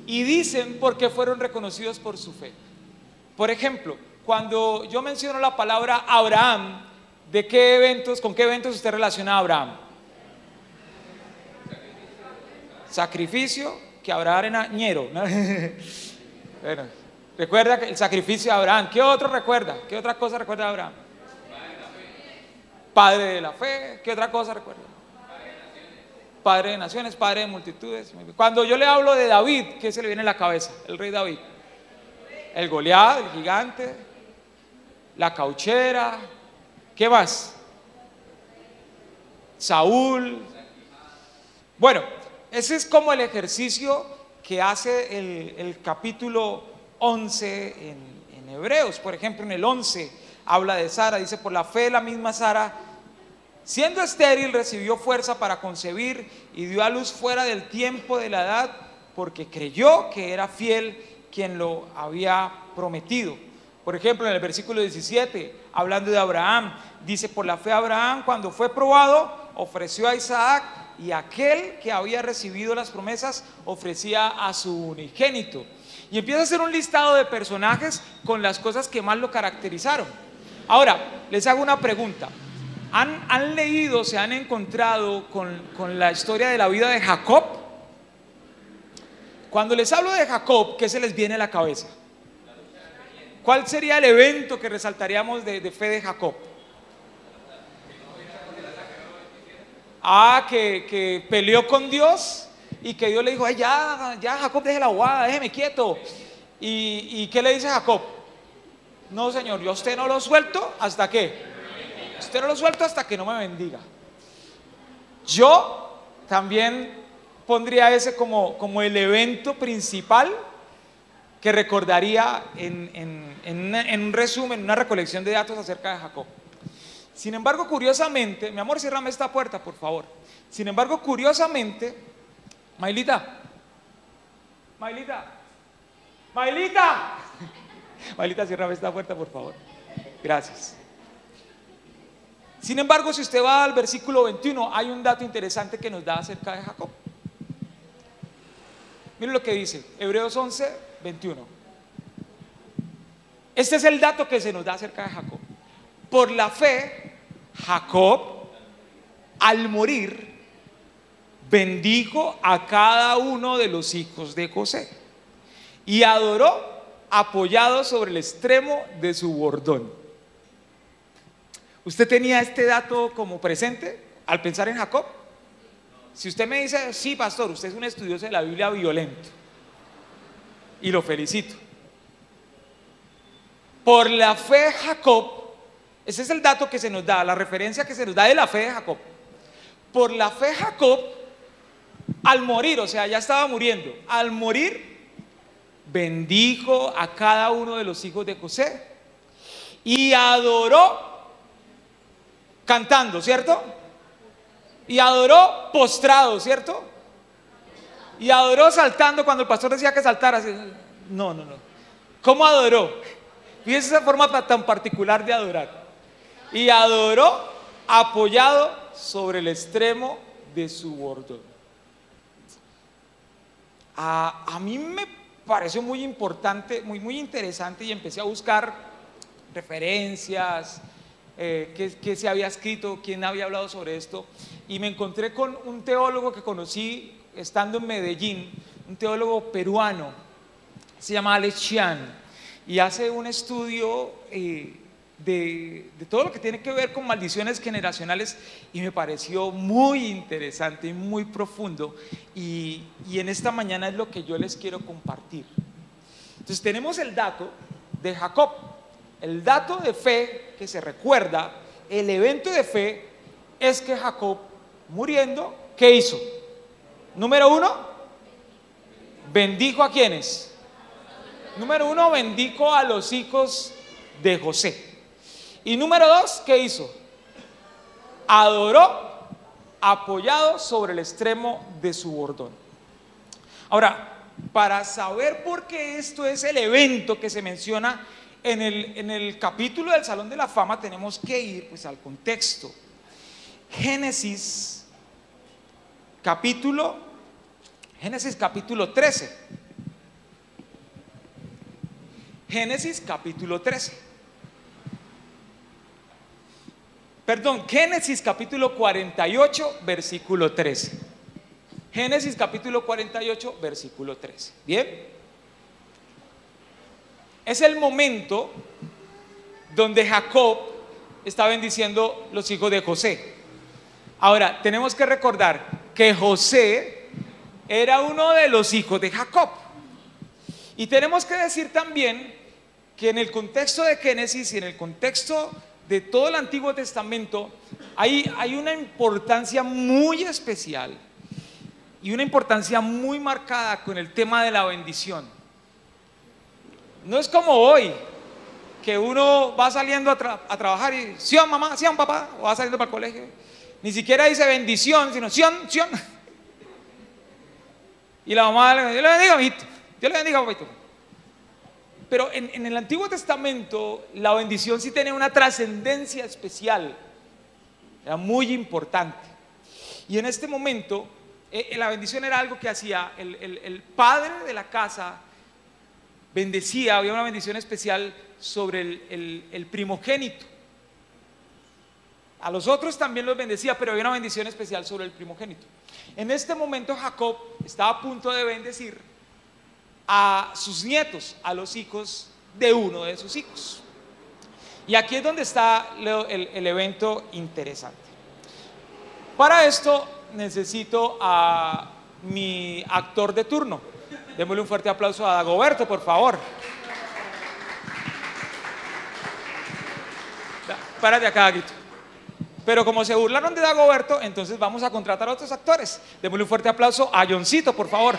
y dicen porque fueron reconocidos por su fe. Por ejemplo, cuando yo menciono la palabra Abraham, ¿de qué eventos, con qué eventos usted relaciona a Abraham? Sacrificio, que habrá arenañero. Bueno, recuerda que el sacrificio de Abraham. ¿Qué otro recuerda? ¿Qué otra cosa recuerda de Abraham? Padre de la fe. ¿Qué otra cosa recuerda? Padre de naciones, padre de multitudes. Cuando yo le hablo de David, ¿qué se le viene a la cabeza? El rey David. El Goliat, el gigante, la cauchera. ¿Qué más? Saúl. Bueno, ese es como el ejercicio que hace el capítulo 11 en Hebreos. Por ejemplo, en el 11 habla de Sara, dice: por la fe la misma Sara, siendo estéril, recibió fuerza para concebir y dio a luz fuera del tiempo de la edad, porque creyó que era fiel quien lo había prometido. Por ejemplo, en el versículo 17, hablando de Abraham, dice: por la fe Abraham, cuando fue probado, ofreció a Isaac, y aquel que había recibido las promesas ofrecía a su unigénito. Y empieza a hacer un listado de personajes con las cosas que más lo caracterizaron. Ahora, les hago una pregunta. ¿Han leído, se han encontrado con la historia de la vida de Jacob? Cuando les hablo de Jacob, ¿qué se les viene a la cabeza? ¿Cuál sería el evento que resaltaríamos de fe de Jacob? Que peleó con Dios y que Dios le dijo: ay, ya Jacob, deje la bobada, déjeme quieto. ¿Y qué le dice Jacob? No, señor, yo a usted no lo suelto hasta que usted no lo suelto hasta que no me bendiga. Yo también pondría ese como el evento principal que recordaría en un resumen, en una recolección de datos acerca de Jacob. Sin embargo, curiosamente, mi amor, ciérrame esta puerta, por favor. Sin embargo, curiosamente, Maylita, ciérrame esta puerta, por favor. Gracias. Sin embargo, si usted va al versículo 21, hay un dato interesante que nos da acerca de Jacob. Miren lo que dice, Hebreos 11, 21. Este es el dato que se nos da acerca de Jacob. Por la fe, Jacob, al morir, bendijo a cada uno de los hijos de José y adoró apoyado sobre el extremo de su bordón. ¿Usted tenía este dato como presente al pensar en Jacob? Si usted me dice: sí, pastor, usted es un estudioso de la Biblia violento, y lo felicito. Por la fe Jacob, ese es el dato que se nos da, la referencia que se nos da de la fe de Jacob. Por la fe Jacob, al morir, o sea, ya estaba muriendo, al morir, bendijo a cada uno de los hijos de José y adoró cantando, ¿cierto? Y adoró postrado, ¿cierto? Y adoró saltando cuando el pastor decía que saltara. No. ¿Cómo adoró? Fíjense esa forma tan particular de adorar. Y adoró apoyado sobre el extremo de su bordón. A mí me pareció muy importante, muy interesante, y empecé a buscar referencias, qué se había escrito, quién había hablado sobre esto, y me encontré con un teólogo que conocí estando en Medellín, un teólogo peruano, se llama Alex Chian, y hace un estudio de todo lo que tiene que ver con maldiciones generacionales, y me pareció muy interesante y muy profundo, y en esta mañana es lo que yo les quiero compartir. Entonces tenemos el dato de Jacob, el dato de fe que se recuerda, el evento de fe es que Jacob, muriendo, ¿qué hizo? Número uno, bendijo a ¿quiénes? Número uno, bendijo a los hijos de José. Y número dos, ¿qué hizo? Adoró apoyado sobre el extremo de su bordón. Ahora, para saber por qué esto es el evento que se menciona en el capítulo del Salón de la Fama, tenemos que ir pues al contexto. Génesis capítulo 13. Génesis capítulo 13. Perdón, Génesis capítulo 48, versículo 13. Génesis capítulo 48, versículo 13. Bien. Es el momento donde Jacob está bendiciendo los hijos de José. Ahora, tenemos que recordar que José era uno de los hijos de Jacob. Y tenemos que decir también que en el contexto de Génesis y en el contexto de todo el Antiguo Testamento hay una importancia muy especial y una importancia muy marcada con el tema de la bendición. No es como hoy, que uno va saliendo a trabajar y sion mamá, sion papá, o va saliendo para el colegio, ni siquiera dice bendición, sino sion. Y la mamá le dice, Dios le bendiga, mijito, Dios le bendiga, papito. Pero en el Antiguo Testamento la bendición sí tenía una trascendencia especial, era muy importante. Y en este momento la bendición era algo que hacía el padre de la casa, bendecía, había una bendición especial sobre el primogénito. A los otros también los bendecía, pero había una bendición especial sobre el primogénito. En este momento Jacob estaba a punto de bendecir a sus nietos, a los hijos de uno de sus hijos. Y aquí es donde está el evento interesante. Para esto necesito a mi actor de turno. Démosle un fuerte aplauso a Dagoberto, por favor. Párate acá, Daguito. Pero como se burlaron de Dagoberto, entonces vamos a contratar a otros actores. Démosle un fuerte aplauso a Johncito, por favor.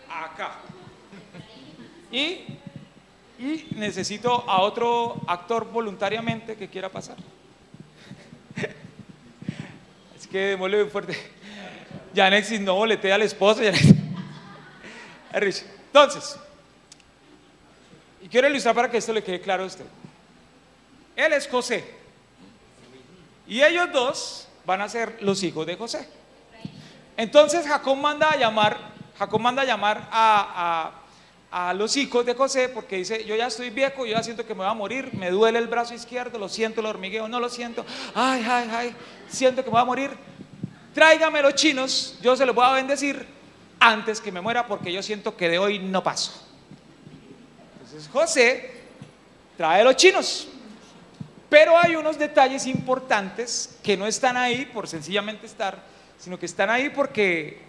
Acá. Y necesito a otro actor voluntariamente que quiera pasar. Es que démosle un fuerte. Janexis no boletea al esposo. Entonces, y quiero ilustrar para que esto le quede claro a usted. Él es José y ellos dos van a ser los hijos de José. Entonces Jacob manda a llamar a los hijos de José, porque dice: yo ya estoy viejo, yo ya siento que me voy a morir, me duele el brazo izquierdo, lo siento, el hormigueo, no lo siento, ay, siento que me voy a morir, tráigame los chinos, yo se los voy a bendecir antes que me muera, porque yo siento que de hoy no paso. Entonces José trae los chinos, pero hay unos detalles importantes que no están ahí por sencillamente estar, sino que están ahí porque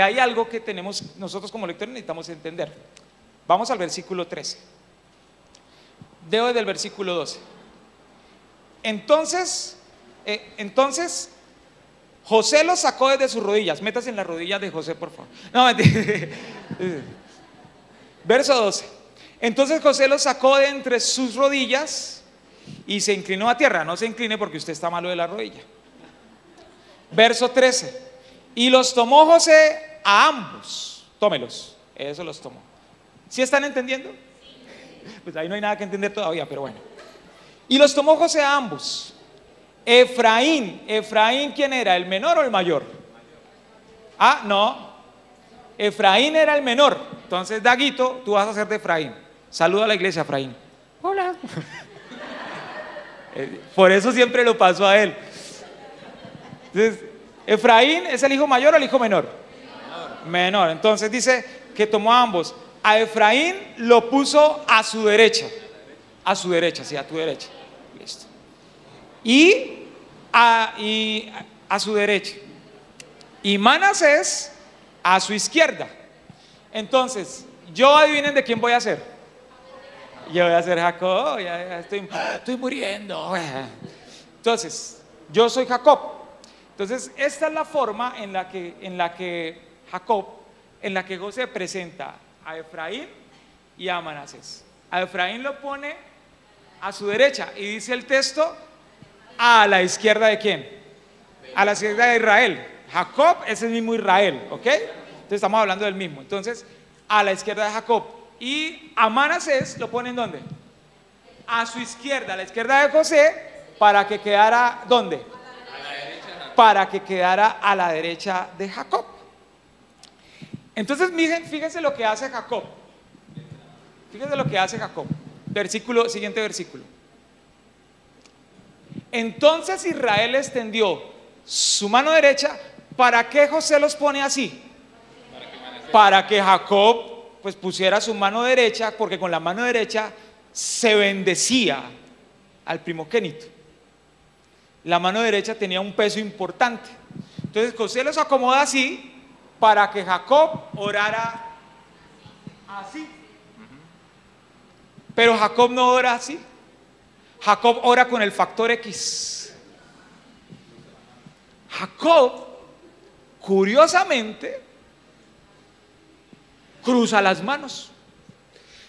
hay algo que tenemos nosotros como lectores necesitamos entender. Vamos al versículo 13. Debo desde el versículo 12. Entonces José los sacó desde sus rodillas. Métase en las rodillas de José, por favor. No, mentira. Verso 12. Entonces José los sacó de entre sus rodillas y se inclinó a tierra. No se incline porque usted está malo de la rodilla. Verso 13. Y los tomó José a ambos. Tómelos. Eso los tomó. ¿Sí están entendiendo? Pues ahí no hay nada que entender todavía, pero bueno. Y los tomó José a ambos. Efraín, ¿quién era? ¿El menor o el mayor? Ah, no. Efraín era el menor. Entonces, Daguito, tú vas a ser de Efraín. Saluda a la iglesia, Efraín. Hola. Por eso siempre lo pasó a él. Entonces, ¿Efraín es el hijo mayor o el hijo menor? Menor. Entonces dice que tomó a ambos. A Efraín lo puso a su derecha. A su derecha, sí, a tu derecha. Listo. Y a su derecha. Y Manasés a su izquierda. Entonces, yo adivinen de quién voy a ser. Yo voy a ser Jacob. Ya estoy muriendo. Entonces, yo soy Jacob. Entonces, esta es la forma en la que José presenta a Efraín y a Manasés. A Efraín lo pone a su derecha y dice el texto: a la izquierda de quién? A la izquierda de Israel. Jacob es el mismo Israel, ¿ok? Entonces estamos hablando del mismo. Entonces, a la izquierda de Jacob. Y a Manasés lo pone ¿en dónde? A su izquierda, a la izquierda de José, para que quedara ¿dónde? para que quedara a la derecha de Jacob. Entonces fíjense lo que hace Jacob. Fíjense lo que hace Jacob. Siguiente versículo. Entonces Israel extendió su mano derecha. ¿Para qué José los pone así? Para que Jacob pues pusiera su mano derecha, porque con la mano derecha se bendecía al primogénito. La mano derecha tenía un peso importante. Entonces José los acomoda así para que Jacob orara así. Pero Jacob no ora así. Jacob ora con el factor X. Jacob, curiosamente, cruza las manos.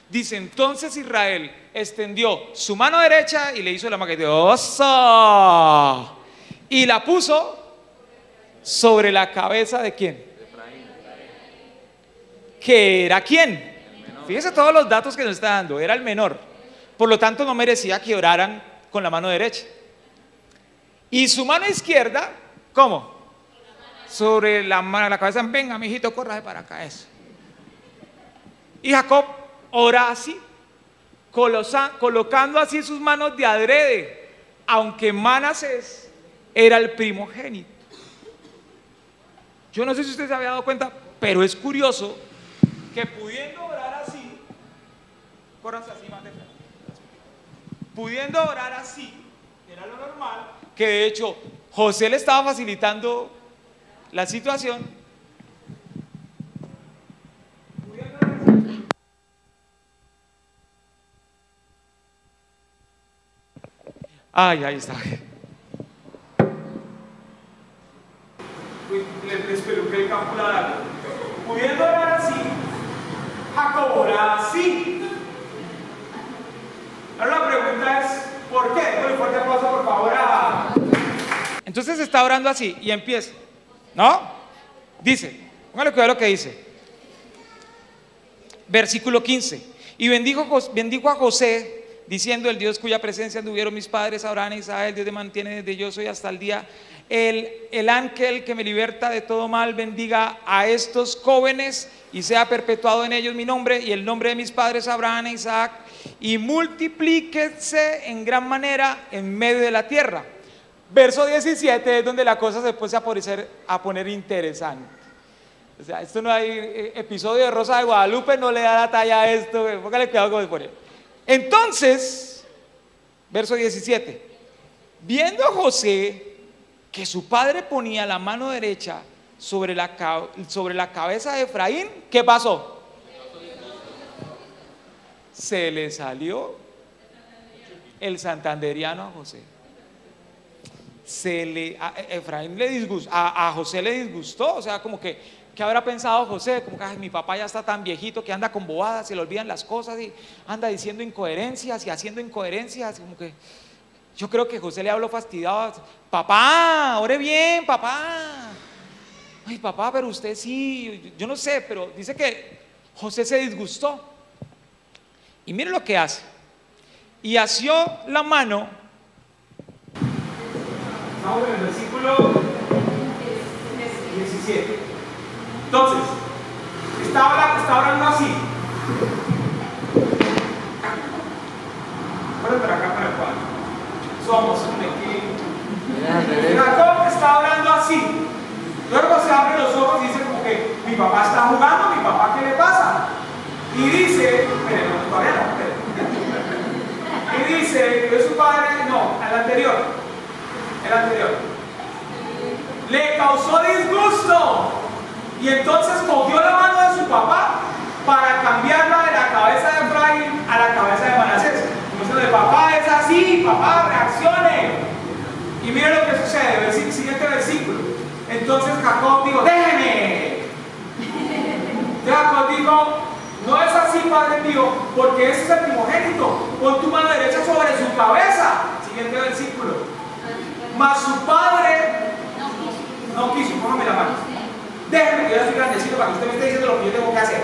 Dice, entonces Israel extendió su mano derecha y le hizo la maqueta, ¡oso! Y la puso sobre la cabeza de ¿quién? ¿Que era quién? Fíjese todos los datos que nos está dando. Era el menor. Por lo tanto, no merecía que oraran con la mano derecha. Y su mano izquierda, ¿cómo? Sobre la cabeza. Venga, mijito, corra para acá. Eso. Y Jacob ora así, colocando así sus manos de adrede, aunque Manasés era el primogénito. Yo no sé si usted se había dado cuenta, pero es curioso que pudiendo orar así, córranse así más de frente, pudiendo orar así, era lo normal, que de hecho José le estaba facilitando la situación. Ay, ahí está. Les peluqué el campo la. Pudiendo orar así, Jacob ora así. Ahora la pregunta es, ¿por qué? Bueno, fuerte aplauso por favor Entonces está orando así y empieza, ¿no? Dice, póngale cuidado a lo que dice. Versículo 15. Y bendijo a José, diciendo, el Dios cuya presencia anduvieron mis padres Abraham e Isaac, el Dios que mantiene desde yo soy hasta el día, el ángel que me liberta de todo mal, bendiga a estos jóvenes y sea perpetuado en ellos mi nombre y el nombre de mis padres Abraham e Isaac, y multiplíquense en gran manera en medio de la tierra. Verso 17 es donde la cosa se puede a poner interesante. O sea, esto no hay episodio de Rosa de Guadalupe, no le da la talla a esto, póngale cuidado con poner. Entonces, verso 17, viendo José que su padre ponía la mano derecha sobre la cabeza de Efraín, ¿qué pasó? Se le salió el santanderiano a José. Efraín le disgustó, a José le disgustó, o sea, como que ¿qué habrá pensado José? Como que mi papá ya está tan viejito que anda con bobadas, se le olvidan las cosas y anda diciendo incoherencias y haciendo incoherencias. Como que yo creo que José le habló fastidiado. Papá, ore bien, papá. Ay, papá, pero usted sí, yo no sé, pero dice que José se disgustó. Y mire lo que hace. Y asió la mano. Estamos en el versículo 17. Entonces, está hablando así. Bueno, para acá, para el cuadro. Somos un equipo. Jacob está hablando así. Luego se abre los ojos y dice como que mi papá está jugando, mi papá, ¿qué le pasa? Y dice, espere, no, todavía no, espere. Y dice que su padre, no, el anterior. Le causó disgusto. Y entonces cogió la mano de su papá para cambiarla de la cabeza de Efraín a la cabeza de Manasés. Entonces el papá es así, papá, reaccione. Y mire lo que sucede, siguiente versículo. Entonces Jacob dijo, déjeme. Jacob dijo, no es así, padre mío, porque ese es el primogénito. Pon tu mano derecha sobre su cabeza. Siguiente versículo. Mas su padre no quiso, póngame la mano. Déjeme que yo estoy grandecito para que usted me esté diciendo lo que yo tengo que hacer.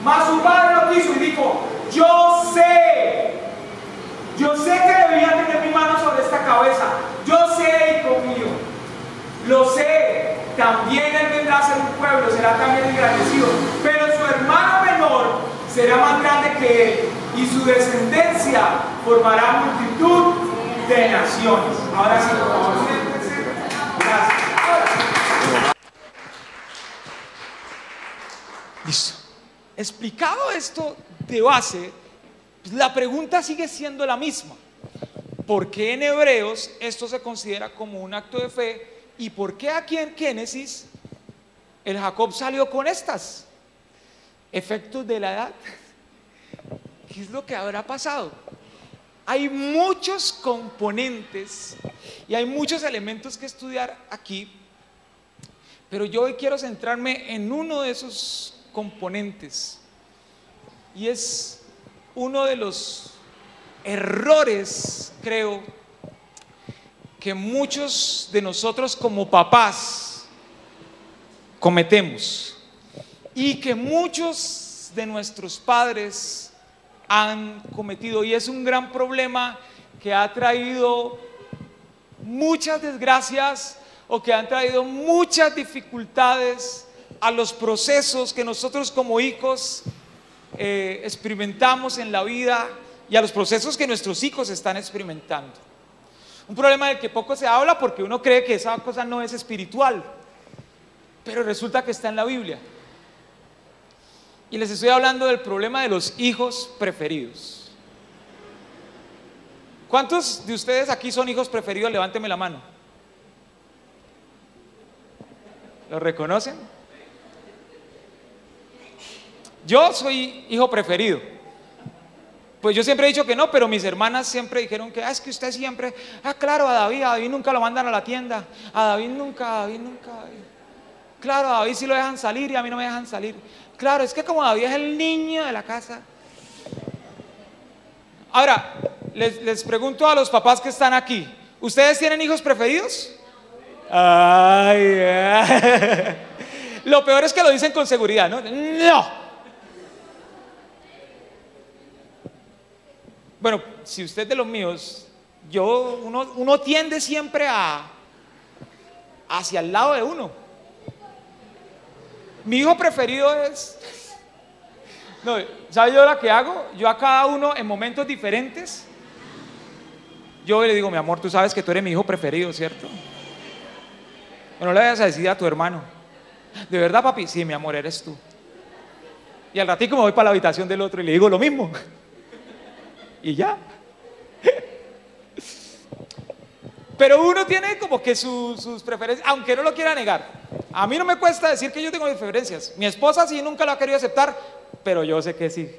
Mas su padre lo quiso y dijo, yo sé que debía tener mi mano sobre esta cabeza. Yo sé será también engrandecido, pero su hermano menor será más grande que él, y su descendencia formará multitud de naciones. Ahora sí, por favor, siéntense. Gracias. Listo. Explicado esto de base, pues la pregunta sigue siendo la misma. ¿Por qué en Hebreos esto se considera como un acto de fe? ¿Y por qué aquí en Génesis el Jacob salió con estas? Efectos de la edad. ¿Qué es lo que habrá pasado? Hay muchos componentes y hay muchos elementos que estudiar aquí, pero yo hoy quiero centrarme en uno de esos componentes, y es uno de los errores, creo, que muchos de nosotros como papás cometemos y que muchos de nuestros padres han cometido, y es un gran problema que ha traído muchas desgracias o que han traído muchas dificultades a los procesos que nosotros como hijos experimentamos en la vida y a los procesos que nuestros hijos están experimentando. Un problema del que poco se habla porque uno cree que esa cosa no es espiritual, pero resulta que está en la Biblia. Y les estoy hablando del problema de los hijos preferidos. ¿Cuántos de ustedes aquí son hijos preferidos? Levánteme la mano. ¿Lo reconocen? Yo soy hijo preferido. Pues yo siempre he dicho que no, pero mis hermanas siempre dijeron que es que usted siempre, claro, a David nunca lo mandan a la tienda, a David nunca. Claro, a David sí lo dejan salir y a mí no me dejan salir. Claro, es que como David es el niño de la casa. Ahora, les pregunto a los papás que están aquí, ¿ustedes tienen hijos preferidos? Ay. Lo peor es que lo dicen con seguridad, ¿no? No. Bueno, si usted es de los míos, uno tiende siempre hacia el lado de uno. Mi hijo preferido es... No, ¿sabe yo lo que hago? Yo a cada uno en momentos diferentes, yo le digo, mi amor, tú sabes que tú eres mi hijo preferido, ¿cierto? No le vayas a decir a tu hermano. ¿De verdad, papi? Sí, mi amor, eres tú. Y al ratico me voy para la habitación del otro y le digo lo mismo. Y ya. Pero uno tiene como que sus preferencias, aunque no lo quiera negar. A mí no me cuesta decir que yo tengo mis preferencias. Mi esposa sí nunca lo ha querido aceptar, pero yo sé que sí.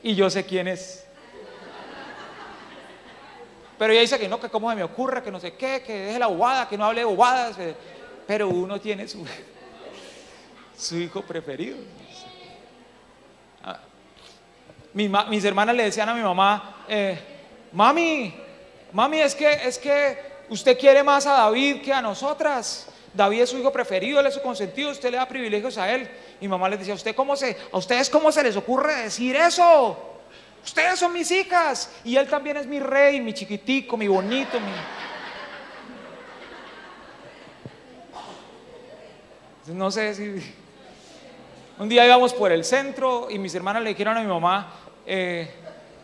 Y yo sé quién es. Pero ella dice que no, que cómo se me ocurre, que no sé qué, que deje la bobada, que no hable de bobadas. Pero uno tiene su hijo preferido. Mis hermanas le decían a mi mamá, mami, es que usted quiere más a David que a nosotras. David es su hijo preferido, él es su consentido, usted le da privilegios a él. Y mi mamá les decía, ¿a ustedes cómo se les ocurre decir eso? Ustedes son mis hijas y él también es mi rey, mi chiquitico, mi bonito, No sé si... Un día íbamos por el centro y mis hermanas le dijeron a mi mamá,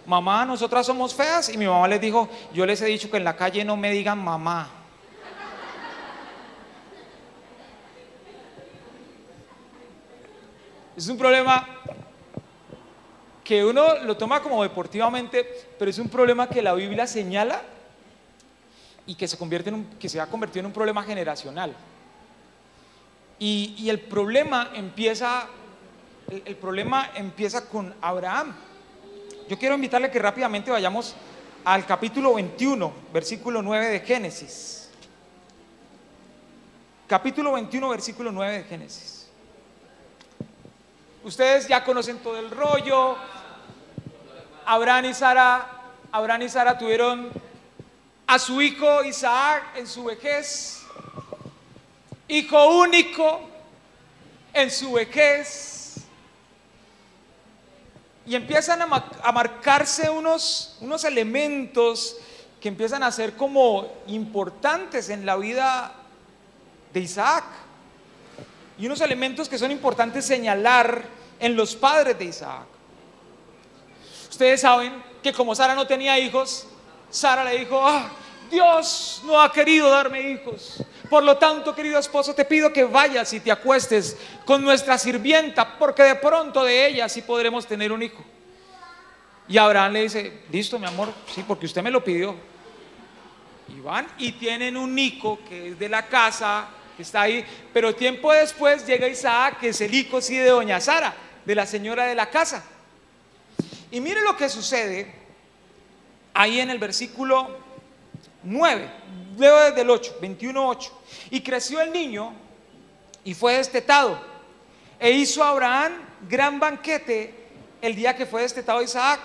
mamá, nosotras somos feas. Y mi mamá les dijo, yo les he dicho que en la calle no me digan mamá. Es un problema que uno lo toma como deportivamente, pero es un problema que la Biblia señala y que se va a convertir en un problema generacional. Y el problema empieza con Abraham. Yo quiero invitarle que rápidamente vayamos al capítulo 21, versículo 9 de Génesis. Capítulo 21, versículo 9 de Génesis. Ustedes ya conocen todo el rollo. Abraham y Sara tuvieron a su hijo Isaac en su vejez, hijo único en su vejez, y empiezan a marcarse unos elementos que empiezan a ser como importantes en la vida de Isaac. y unos elementos que son importantes señalar en los padres de Isaac. Ustedes saben que como Sara no tenía hijos, Sara le dijo: Dios no ha querido darme hijos, por lo tanto, querido esposo, te pido que vayas y te acuestes con nuestra sirvienta, porque de pronto de ella sí podremos tener un hijo. Y Abraham le dice: listo, mi amor, sí, porque usted me lo pidió. Y van y tienen un hijo que es de la casa, que está ahí. Pero tiempo después llega Isaac, que es el hijo sí de doña Sara, de la señora de la casa. Y mire lo que sucede ahí en el versículo 9, leo desde el 8, 21:8. Y creció el niño y fue destetado, e hizo Abraham gran banquete el día que fue destetado Isaac.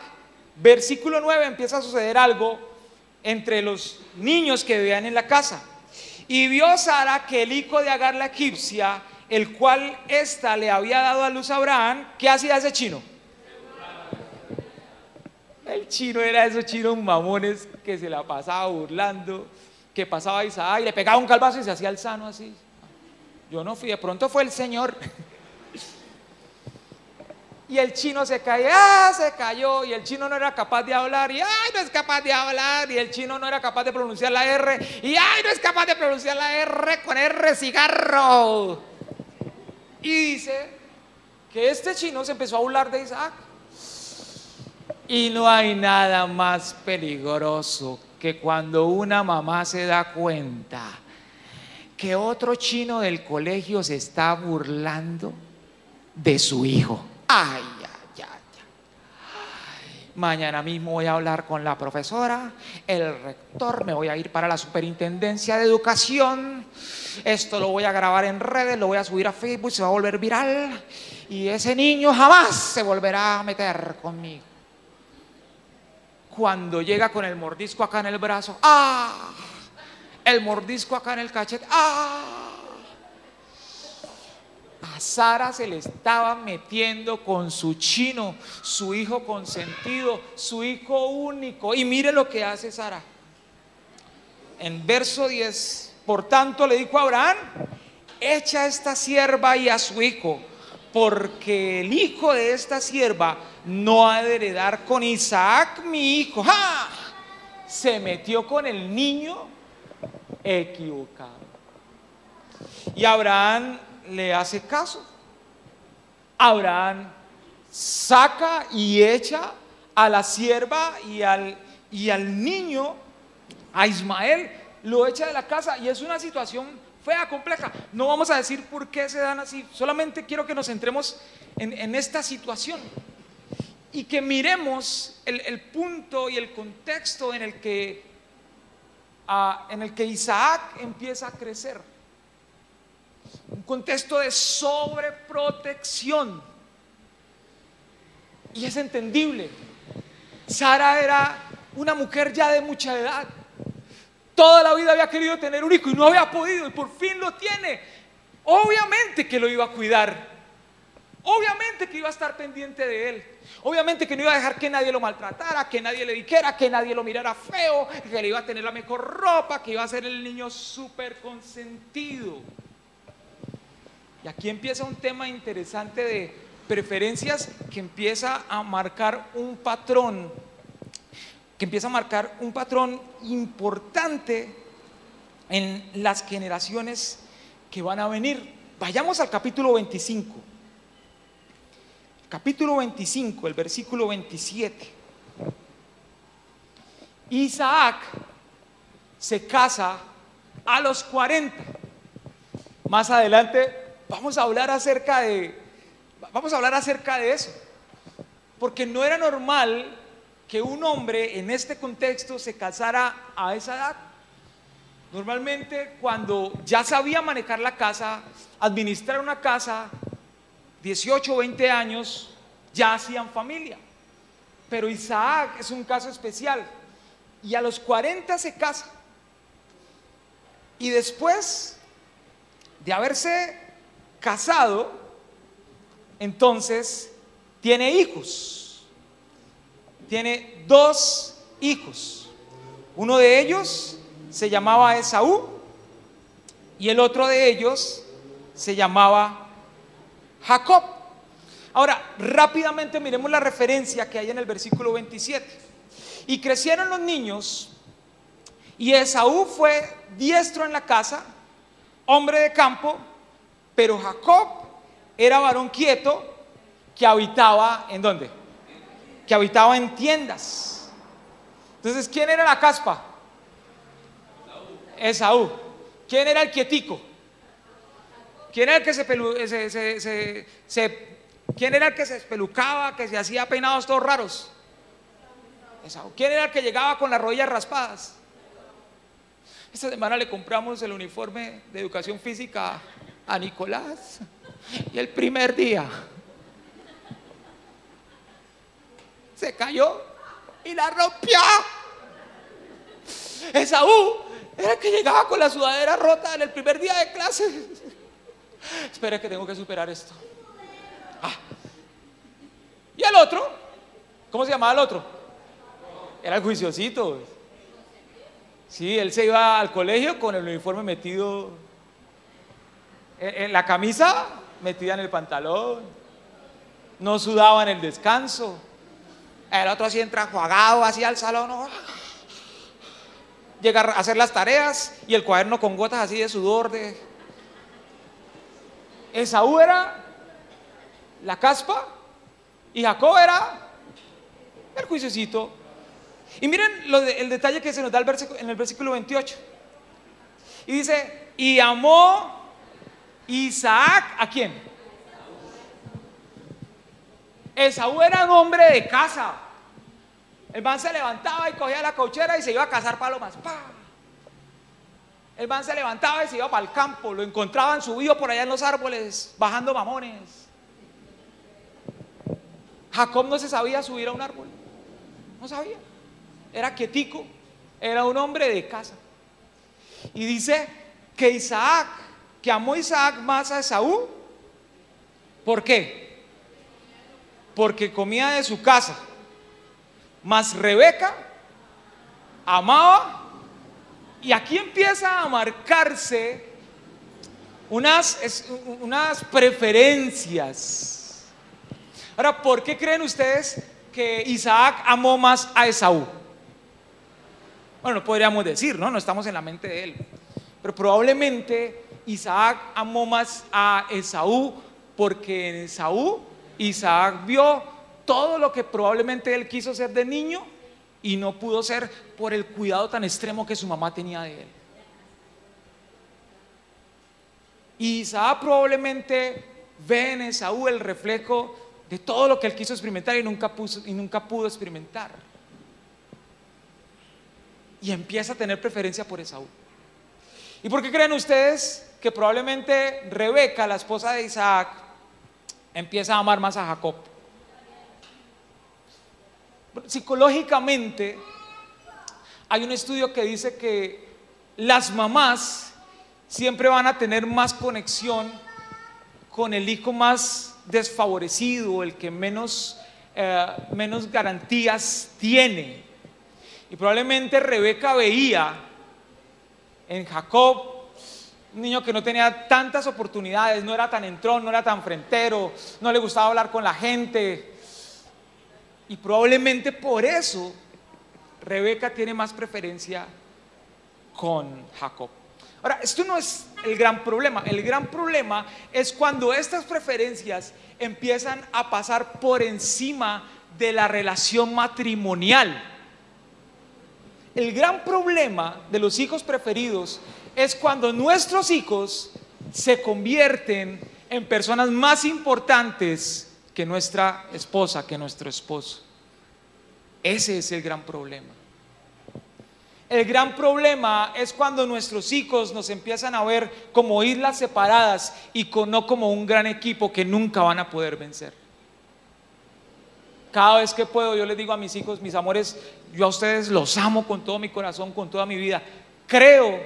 Versículo 9, empieza a suceder algo entre los niños que vivían en la casa. Y vio Sara que el hijo de Agar la egipcia, el cual ésta le había dado a luz a Abraham, ¿qué hacía ese chino? El chino era de esos chinos mamones que se la pasaba burlando, que pasaba a Isaac y le pegaba un calvazo y se hacía el sano así. Yo no fui, de pronto fue el Señor. Y el chino se cayó, y el chino no era capaz de hablar, y no es capaz de hablar, y el chino no era capaz de pronunciar la R, y no es capaz de pronunciar la R con R, cigarro. Y dice que este chino se empezó a burlar de Isaac. Y no hay nada más peligroso que cuando una mamá se da cuenta que otro chino del colegio se está burlando de su hijo. Ay. Mañana mismo voy a hablar con la profesora, el rector, me voy a ir para la superintendencia de educación. Esto lo voy a grabar en redes, lo voy a subir a Facebook, se va a volver viral. Y ese niño jamás se volverá a meter conmigo. Cuando llega con el mordisco acá en el brazo, el mordisco acá en el cachete, a Sara se le estaba metiendo con su chino, su hijo consentido, su hijo único. Y mire lo que hace Sara. En verso 10, por tanto le dijo a Abraham: echa a esta sierva y a su hijo, porque el hijo de esta sierva no ha de heredar con Isaac mi hijo. Se metió con el niño equivocado. Y Abraham le hace caso. Abraham saca y echa a la sierva y al niño, a Ismael, lo echa de la casa. Y es una situación fea, compleja. No vamos a decir por qué se dan así, solamente quiero que nos centremos en esta situación y que miremos el punto y el contexto en el que Isaac empieza a crecer. Un contexto de sobreprotección. Y es entendible. Sara era una mujer ya de mucha edad. Toda la vida había querido tener un hijo y no había podido, y por fin lo tiene. Obviamente que lo iba a cuidar. Obviamente que iba a estar pendiente de él. Obviamente que no iba a dejar que nadie lo maltratara, que nadie le dijera, que nadie lo mirara feo, que le iba a tener la mejor ropa, que iba a ser el niño súper consentido. Y aquí empieza un tema interesante de preferencias que empieza a marcar un patrón, importante en las generaciones que van a venir. Vayamos al capítulo 25. Capítulo 25, el versículo 27. Isaac se casa a los 40. Más adelante vamos a hablar acerca de eso, porque no era normal que un hombre en este contexto se casara a esa edad. Normalmente cuando ya sabía manejar la casa, administrar una casa, 18 o 20 años, ya hacían familia. Pero Isaac es un caso especial, y a los 40 se casa, y después de haberse casado, entonces tiene hijos. Tiene 2 hijos. Uno de ellos se llamaba Esaú y el otro de ellos se llamaba Jacob. Ahora, rápidamente miremos la referencia que hay en el versículo 27. Y crecieron los niños, y Esaú fue diestro en la casa, hombre de campo, pero Jacob era varón quieto que habitaba ¿en dónde? Que habitaba en tiendas. Entonces, ¿quién era la caspa? Esaú. ¿Quién era el quietico? ¿Quién era el que ¿quién era el que se espelucaba, que se hacía peinados todos raros? Esaú. ¿Quién era el que llegaba con las rodillas raspadas? Esta semana le compramos el uniforme de educación física a Nicolás, y el primer día se cayó y la rompió. Esaú era el que llegaba con la sudadera rota en el primer día de clase. Espera que tengo que superar esto. Y el otro, ¿cómo se llamaba el otro? Era el juiciosito. Sí, él se iba al colegio con el uniforme metido en la camisa, metida en el pantalón, no sudaba en el descanso. El otro así entra enjuagado así al salón, ¿no? Llega a hacer las tareas y el cuaderno con gotas así de sudor Esaú era la caspa y Jacob era el juiciosito. Y miren el detalle que se nos da en el versículo 28. Y dice: y amó Isaac, ¿a quién? Esaú era un hombre de casa. El man se levantaba y cogía la cochera y se iba a cazar palomas. ¡Pah! El man se levantaba y se iba para el campo. Lo encontraban subido por allá en los árboles, bajando mamones. Jacob no se sabía subir a un árbol. No sabía. Era quietico. Era un hombre de casa. Y dice que amó Isaac más a Esaú. ¿Por qué? Porque comía de su casa. Mas Rebeca amaba. Y aquí empieza a marcarse unas preferencias. Ahora, ¿por qué creen ustedes que Isaac amó más a Esaú? Bueno, no podríamos decir, ¿no? No estamos en la mente de él. Pero probablemente Isaac amó más a Esaú porque en Esaú Isaac vio todo lo que probablemente él quiso ser de niño y no pudo ser por el cuidado tan extremo que su mamá tenía de él. Y Isaac probablemente ve en Esaú el reflejo de todo lo que él quiso experimentar y nunca pudo experimentar. Y empieza a tener preferencia por Esaú. ¿Y por qué creen ustedes que probablemente Rebeca, la esposa de Isaac, empieza a amar más a Jacob? Psicológicamente hay un estudio que dice que las mamás siempre van a tener más conexión con el hijo más desfavorecido, el que menos garantías tiene. Y probablemente Rebeca veía en Jacob un niño que no tenía tantas oportunidades, no era tan entrón, no era tan frentero, no le gustaba hablar con la gente. Y probablemente por eso Rebeca tiene más preferencia con Jacob. Ahora, esto no es el gran problema. El gran problema es cuando estas preferencias empiezan a pasar por encima de la relación matrimonial. El gran problema de los hijos preferidos es cuando nuestros hijos se convierten en personas más importantes que nuestra esposa, que nuestro esposo. Ese es el gran problema. El gran problema es cuando nuestros hijos nos empiezan a ver como islas separadas y no como un gran equipo que nunca van a poder vencer. Cada vez que puedo yo les digo a mis hijos: mis amores, yo a ustedes los amo con todo mi corazón, con toda mi vida. Creo,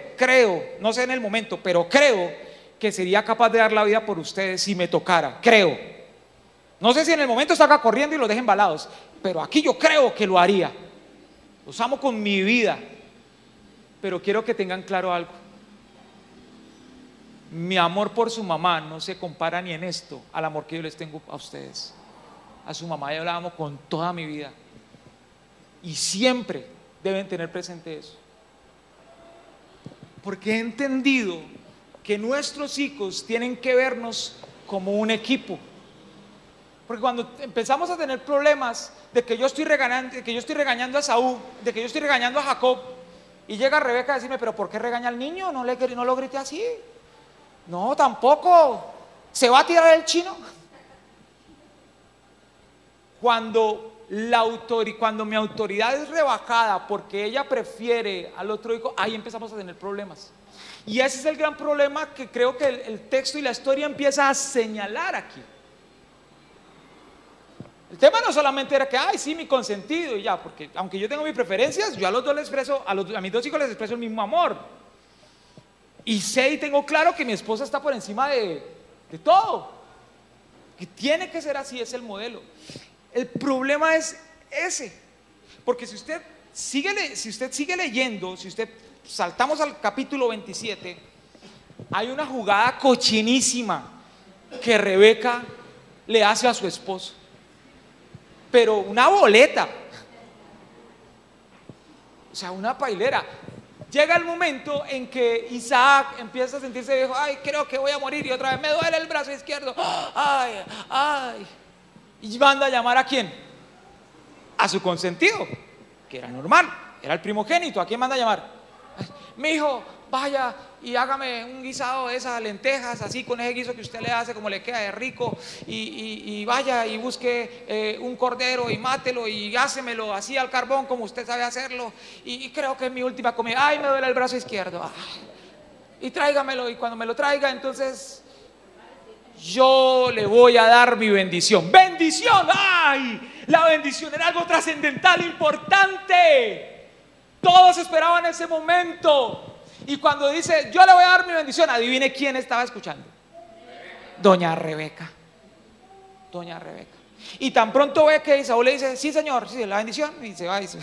no sé en el momento, pero creo que sería capaz de dar la vida por ustedes si me tocara. Creo. No sé si en el momento salga corriendo y los deje embalados, pero aquí yo creo que lo haría. Los amo con mi vida. Pero quiero que tengan claro algo. mi amor por su mamá no se compara ni en esto al amor que yo les tengo a ustedes. A su mamá yo la amo con toda mi vida. Y siempre deben tener presente eso. Porque he entendido que nuestros hijos tienen que vernos como un equipo. Porque cuando empezamos a tener problemas de que yo estoy regañando a Esaú, de que yo estoy regañando a Jacob, y llega Rebeca a decirme, pero ¿por qué regaña al niño? No lo grité así. No, tampoco. ¿Se va a tirar el chino? Cuando mi autoridad es rebajada porque ella prefiere al otro hijo, ahí empezamos a tener problemas. Y ese es el gran problema que creo que el texto y la historia empieza a señalar aquí. El tema no solamente era que, ay, sí, mi consentido y ya, porque aunque yo tengo mis preferencias, yo a los dos les expreso, a mis dos hijos les expreso el mismo amor. Y sé y tengo claro que mi esposa está por encima de todo. Que tiene que ser así, es el modelo. El problema es ese. Porque si usted sigue leyendo, saltamos al capítulo 27, hay una jugada cochinísima que Rebeca le hace a su esposo. Pero una boleta, o sea, una pailera. Llega el momento en que Isaac empieza a sentirse viejo. Ay, creo que voy a morir y otra vez me duele el brazo izquierdo. Ay, ay. Y manda a llamar ¿a quién? A su consentido, que era normal, era el primogénito. ¿A quién manda a llamar? Mi hijo, vaya y hágame un guisado de esas lentejas, así con ese guiso que usted le hace, como le queda de rico, y vaya y busque un cordero y mátelo y hácemelo así al carbón como usted sabe hacerlo, y creo que es mi última comida. Ay, me duele el brazo izquierdo. Ay, y tráigamelo, y cuando me lo traiga, entonces yo le voy a dar mi bendición. ¡Bendición! ¡Ay! La bendición era algo trascendental, importante. Todos esperaban ese momento. Y cuando dice, yo le voy a dar mi bendición, adivine quién estaba escuchando. Doña Rebeca. Doña Rebeca. Y tan pronto ve que Esaú le dice, sí señor, sí, la bendición, y se va y se...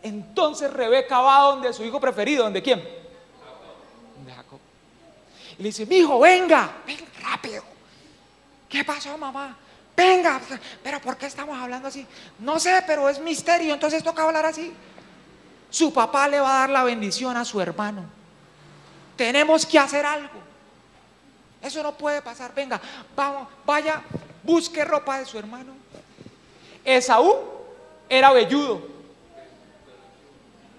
Entonces Rebeca va donde su hijo preferido. ¿Donde quién? Donde Jacob. Y le dice, mi hijo, venga rápido. ¿Qué pasó, mamá? Venga, pero ¿por qué estamos hablando así? No sé, pero es misterio, entonces toca hablar así. Su papá le va a dar la bendición a su hermano. Tenemos que hacer algo. Eso no puede pasar. Venga, vamos, vaya, busque ropa de su hermano. Esaú era velludo.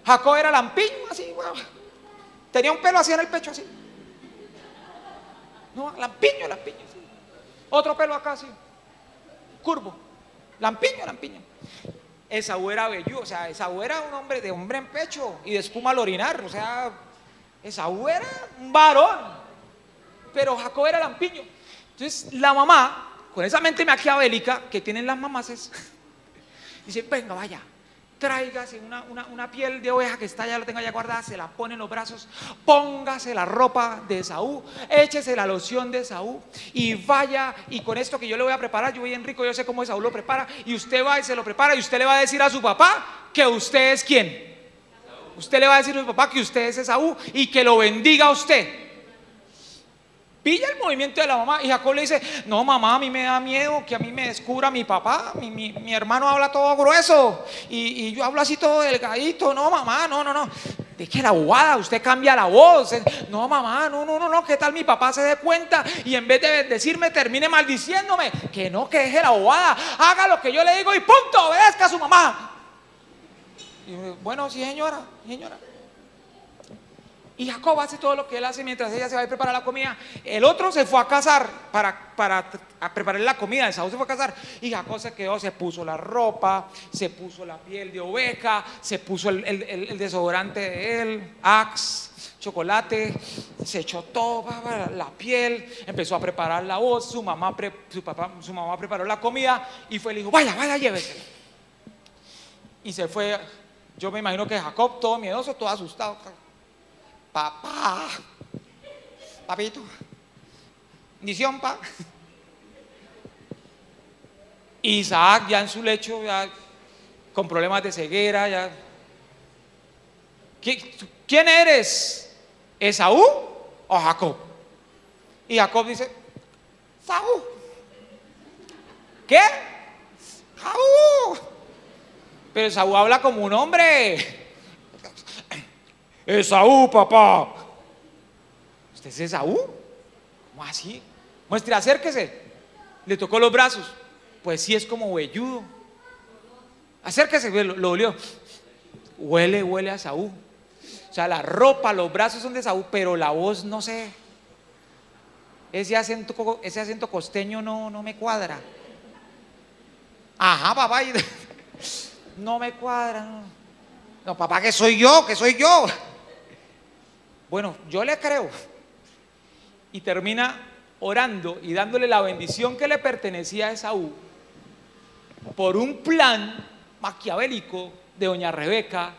Jacob era lampiño, así, bueno, tenía un pelo así en el pecho, así. No, lampiño, así. Otro pelo acá, así, curvo. Lampiño. Esaú era velludo, o sea, Esaú era un hombre en pecho y de espuma al orinar, o sea, Esaú era un varón, pero Jacob era lampiño. Entonces la mamá, con esa mente maquiavélica que tienen las mamás, dice, venga, vaya, tráigase una piel de oveja que está allá, la tenga ya guardada, se la pone en los brazos, póngase la ropa de Esaú, échese la loción de Esaú y vaya, y con esto que yo le voy a preparar, yo bien rico, yo sé cómo Esaú lo prepara, y usted va y se lo prepara, y usted le va a decir a su papá que usted es ¿quién? Usted le va a decir a su papá que usted es Esaú y que lo bendiga a usted. Pilla el movimiento de la mamá. Y Jacob le dice, no mamá, a mí me da miedo que a mí me descubra mi papá, mi hermano habla todo grueso y yo hablo así todo delgadito. No mamá, no, de que la bobada, usted cambia la voz. No mamá, no, ¿qué tal mi papá se dé cuenta y en vez de bendecirme termine maldiciéndome? Que no, que deje la bobada, haga lo que yo le digo y punto, obedezca a su mamá. Y yo, bueno, sí señora. Y Jacob hace todo lo que él hace mientras ella se va a preparar la comida. El otro se fue a cazar para preparar la comida. Esaú se fue a cazar y Jacob se quedó, se puso la ropa, se puso la piel de oveja, se puso el desodorante de él, Axe, chocolate, se echó todo, la piel, empezó a preparar la voz. Su mamá preparó la comida y fue y le dijo, vaya, llévese. Y se fue. Yo me imagino que Jacob, todo miedoso, todo asustado. Papito, bendición, pa. Isaac ya en su lecho, ya con problemas de ceguera, ya. ¿Quién eres? ¿Esaú o Jacob? Y Jacob dice, Saúl. ¿Qué? Saúl. Pero Saúl habla como un hombre. Esaú, papá. ¿Usted es Esaú? ¿Cómo así? Muestre, acérquese. Le tocó los brazos. Pues sí, es como velludo. Acérquese, lo olió. Huele a Esaú. O sea, la ropa, los brazos son de Esaú, pero la voz no sé. Ese acento costeño no me cuadra. Ajá, papá. No me cuadra. No, papá, que soy yo. Bueno, yo le creo. Y termina orando y dándole la bendición que le pertenecía a Esaú por un plan maquiavélico de doña Rebeca,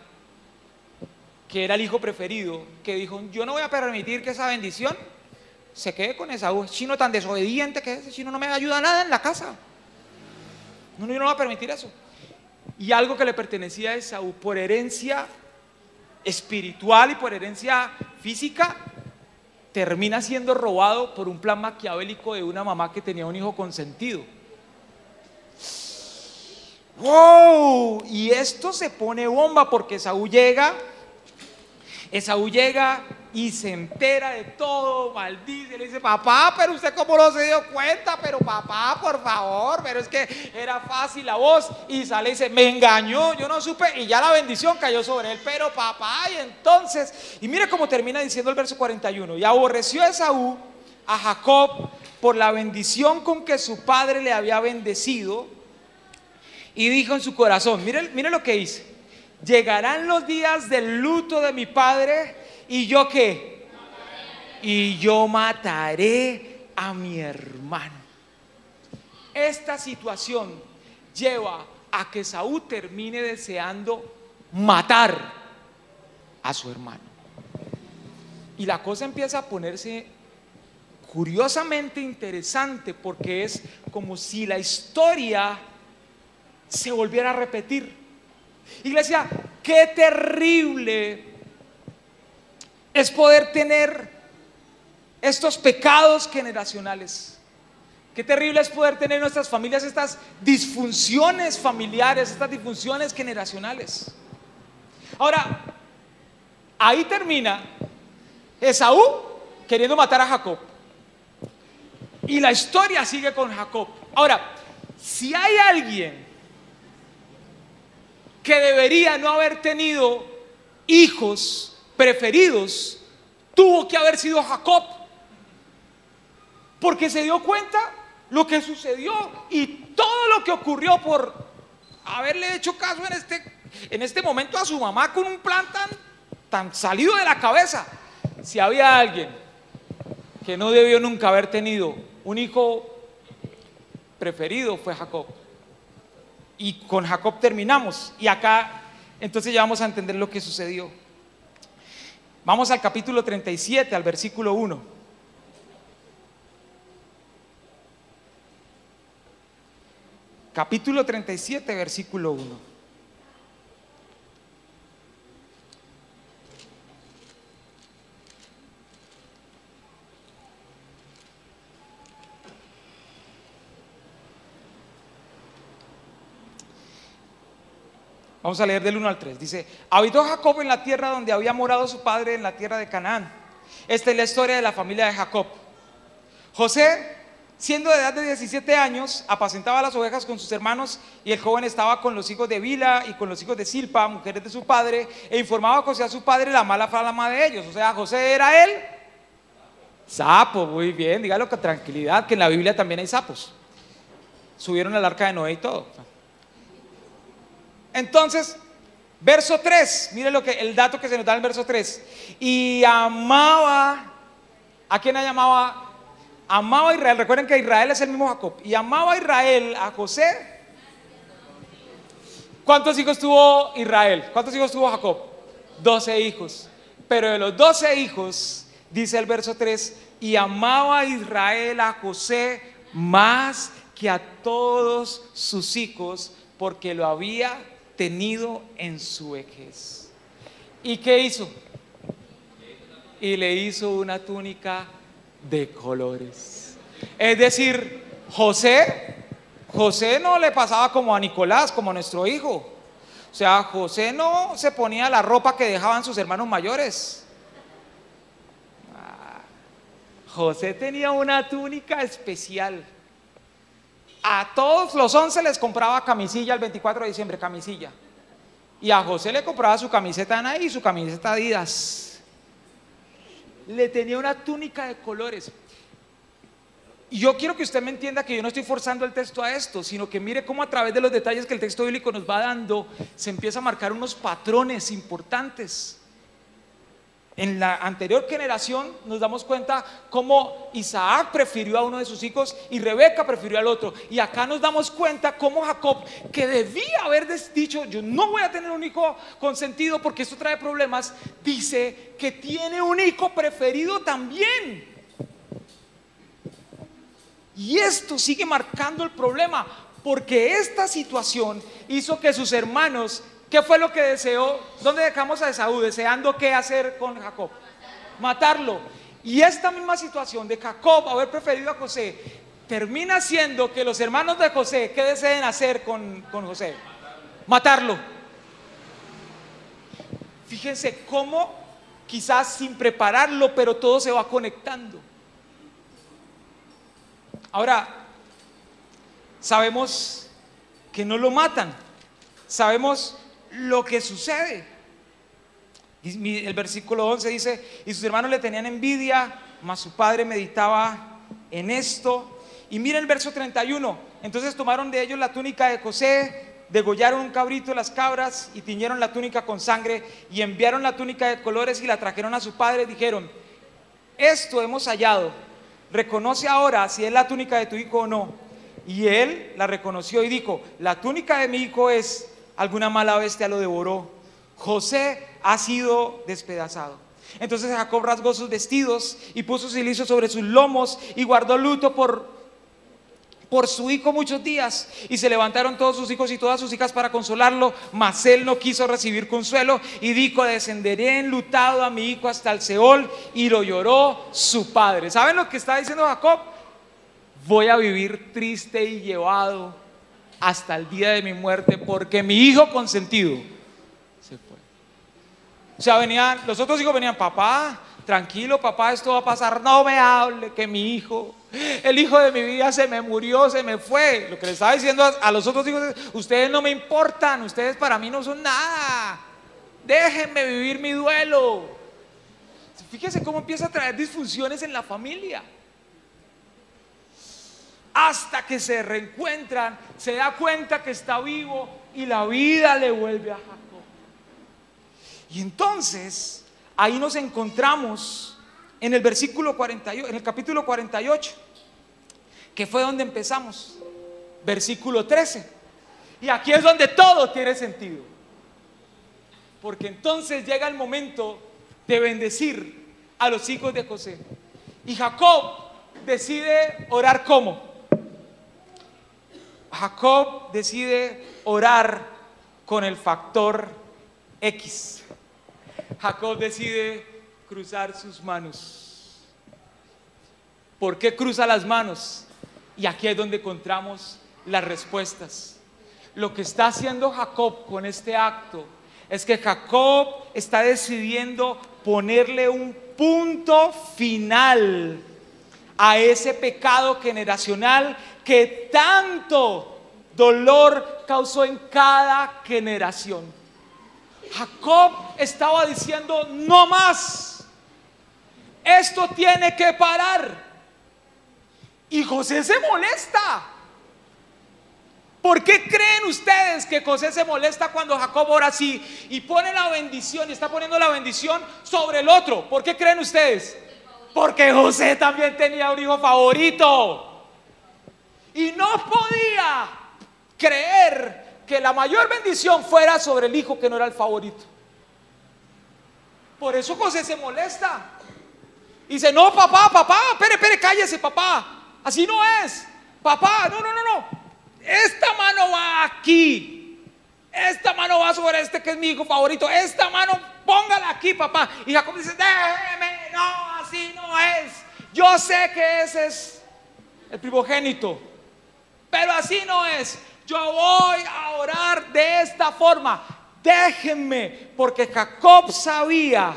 que era el hijo preferido, que dijo, yo no voy a permitir que esa bendición se quede con Esaú, es chino tan desobediente que ese chino no me ayuda a nada en la casa. No, yo no voy a permitir eso. Y algo que le pertenecía a Esaú por herencia espiritual y por herencia física, termina siendo robado por un plan maquiavélico de una mamá que tenía un hijo consentido. ¡Wow! Y esto se pone bomba porque Esaú llega y se entera de todo, maldice, le dice, papá, pero usted cómo no se dio cuenta, pero papá, por favor, pero es que era fácil la voz, y sale y dice, me engañó, yo no supe, y ya la bendición cayó sobre él, pero papá, y entonces, y mire cómo termina diciendo el verso 41, y aborreció Esaú a Jacob por la bendición con que su padre le había bendecido, y dijo en su corazón, mire lo que dice, llegarán los días del luto de mi padre, ¿y yo qué? Y yo mataré a mi hermano. Esta situación lleva a que Saúl termine deseando matar a su hermano. Y la cosa empieza a ponerse curiosamente interesante, porque es como si la historia se volviera a repetir. Iglesia, qué terrible es poder tener estos pecados generacionales. Qué terrible es poder tener en nuestras familias estas disfunciones familiares, estas disfunciones generacionales. Ahora, ahí termina Esaú queriendo matar a Jacob. Y la historia sigue con Jacob. Ahora, si hay alguien que debería no haber tenido hijos preferidos, tuvo que haber sido Jacob, porque se dio cuenta lo que sucedió y todo lo que ocurrió por haberle hecho caso en este momento a su mamá con un plan tan salido de la cabeza. Si había alguien que no debió nunca haber tenido un hijo preferido, fue Jacob. Y con Jacob terminamos, y acá entonces ya vamos a entender lo que sucedió. Vamos al capítulo 37, al versículo 1. Capítulo 37, versículo 1. Vamos a leer del 1 al 3. Dice, habitó Jacob en la tierra donde había morado su padre, en la tierra de Canaán. Esta es la historia de la familia de Jacob. José, siendo de edad de 17 años, apacentaba las ovejas con sus hermanos, y el joven estaba con los hijos de Bila y con los hijos de Silpa, mujeres de su padre, e informaba a José a su padre la mala fama de ellos. O sea, José era él sapo. Muy bien, dígalo con tranquilidad, que en la Biblia también hay sapos. Subieron al arca de Noé y todo. Entonces, verso 3, mire el dato que se nos da en el verso 3. Y amaba, ¿a quién amaba? Amaba a Israel. Recuerden que Israel es el mismo Jacob. Y amaba a Israel, a José. ¿Cuántos hijos tuvo Israel? ¿Cuántos hijos tuvo Jacob? 12 hijos. Pero de los 12 hijos, dice el verso 3, y amaba a Israel a José más que a todos sus hijos, porque lo había tenido en su vejez. ¿Y qué hizo? y le hizo una túnica de colores. Es decir, José no le pasaba como a Nicolás, como a nuestro hijo. O sea, José no se ponía la ropa que dejaban sus hermanos mayores. José tenía una túnica especial. A todos los 11 les compraba camisilla el 24 de diciembre, camisilla. Y a José le compraba su camiseta Nike y su camiseta Adidas. Le tenía una túnica de colores. Y yo quiero que usted me entienda que yo no estoy forzando el texto a esto, sino que mire cómo a través de los detalles que el texto bíblico nos va dando, se empieza a marcar unos patrones importantes. En la anterior generación nos damos cuenta cómo Isaac prefirió a uno de sus hijos y Rebeca prefirió al otro. Y acá nos damos cuenta cómo Jacob, que debía haber dicho: yo no voy a tener un hijo consentido porque esto trae problemas, dice que tiene un hijo preferido también. Y esto sigue marcando el problema, porque esta situación hizo que sus hermanos, ¿qué fue lo que deseó? ¿Dónde dejamos a Esaú? Deseando qué hacer con Jacob, matarlo. Y esta misma situación de Jacob haber preferido a José termina siendo que los hermanos de José, ¿qué deseen hacer con José? Matarlo. Fíjense cómo quizás sin prepararlo, pero todo se va conectando. Ahora, sabemos que no lo matan, sabemos lo que sucede. El versículo 11 dice: y sus hermanos le tenían envidia, mas su padre meditaba en esto. Y mira el verso 31: entonces tomaron de ellos la túnica de José, degollaron un cabrito de las cabras y tiñeron la túnica con sangre, y enviaron la túnica de colores y la trajeron a su padre. Dijeron: esto hemos hallado, reconoce ahora si es la túnica de tu hijo o no. Y él la reconoció y dijo: la túnica de mi hijo es, alguna mala bestia lo devoró, José ha sido despedazado. Entonces Jacob rasgó sus vestidos y puso cilicio sobre sus lomos y guardó luto por su hijo muchos días. Y se levantaron todos sus hijos y todas sus hijas para consolarlo, mas él no quiso recibir consuelo y dijo: descenderé enlutado a mi hijo hasta el Seol. Y lo lloró su padre. ¿Saben lo que está diciendo Jacob? Voy a vivir triste y llevado hasta el día de mi muerte, porque mi hijo consentido se fue. O sea, los otros hijos venían: papá, tranquilo papá, esto va a pasar, no me hable que mi hijo, el hijo de mi vida se me murió, se me fue. Lo que le estaba diciendo a los otros hijos es: ustedes no me importan, ustedes para mí no son nada, déjenme vivir mi duelo. Fíjense cómo empieza a traer disfunciones en la familia, hasta que se reencuentran, se da cuenta que está vivo y la vida le vuelve a Jacob. Y entonces ahí nos encontramos en el versículo 48, en el capítulo 48, que fue donde empezamos, versículo 13. Y aquí es donde todo tiene sentido, porque entonces llega el momento de bendecir a los hijos de José. Y Jacob decide orar. ¿Cómo? Jacob decide orar con el factor X. Jacob decide cruzar sus manos. ¿Por qué cruza las manos? Y aquí es donde encontramos las respuestas. Lo que está haciendo Jacob con este acto es que Jacob está decidiendo ponerle un punto final a ese pecado generacional que tanto dolor causó en cada generación. Jacob estaba diciendo: no más, esto tiene que parar. Y José se molesta. ¿Por qué creen ustedes que José se molesta cuando Jacob ora así y pone la bendición y está poniendo la bendición sobre el otro? ¿Por qué creen ustedes? Porque José también tenía un hijo favorito y no podía creer que la mayor bendición fuera sobre el hijo que no era el favorito. Por eso José se molesta y dice: no papá, espere, cállese papá, así no es, papá, no, esta mano va aquí, esta mano va sobre este que es mi hijo favorito, esta mano póngala aquí papá. Y Jacob dice: déjeme, no, así no es. Yo sé que ese es el primogénito, pero así no es. Yo voy a orar de esta forma. Déjenme, porque Jacob sabía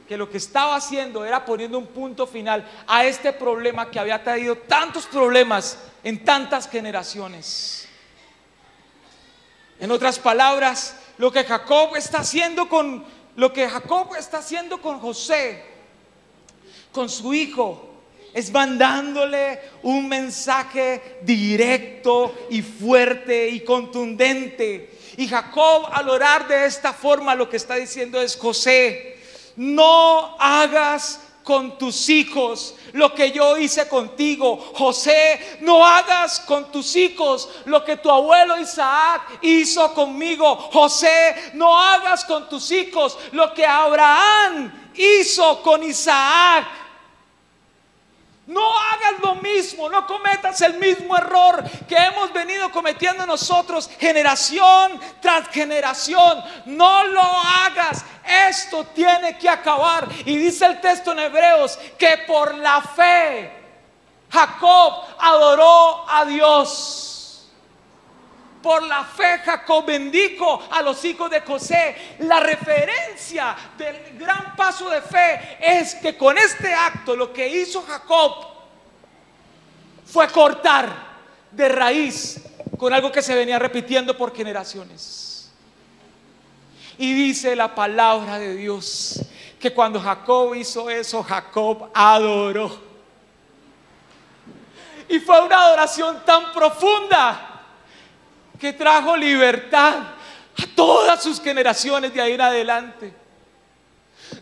que lo que estaba haciendo era poniendo un punto final a este problema que había traído tantos problemas en tantas generaciones. En otras palabras, lo que Jacob está haciendo con José, con su hijo, es mandándole un mensaje directo y fuerte y contundente. Y Jacob, al orar de esta forma, lo que está diciendo es: José, no hagas con tus hijos lo que yo hice contigo. José, no hagas con tus hijos lo que tu abuelo Isaac hizo conmigo. José, no hagas con tus hijos lo que Abraham hizo con Isaac. No hagas lo mismo, no cometas el mismo error que hemos venido cometiendo nosotros generación tras generación. No lo hagas, esto tiene que acabar. Y dice el texto en Hebreos que por la fe Jacob adoró a Dios. Por la fe Jacob bendijo a los hijos de José. La referencia del gran paso de fe es que con este acto lo que hizo Jacob fue cortar de raíz con algo que se venía repitiendo por generaciones. Y dice la palabra de Dios que cuando Jacob hizo eso, Jacob adoró. Y fue una adoración tan profunda que trajo libertad a todas sus generaciones de ahí en adelante.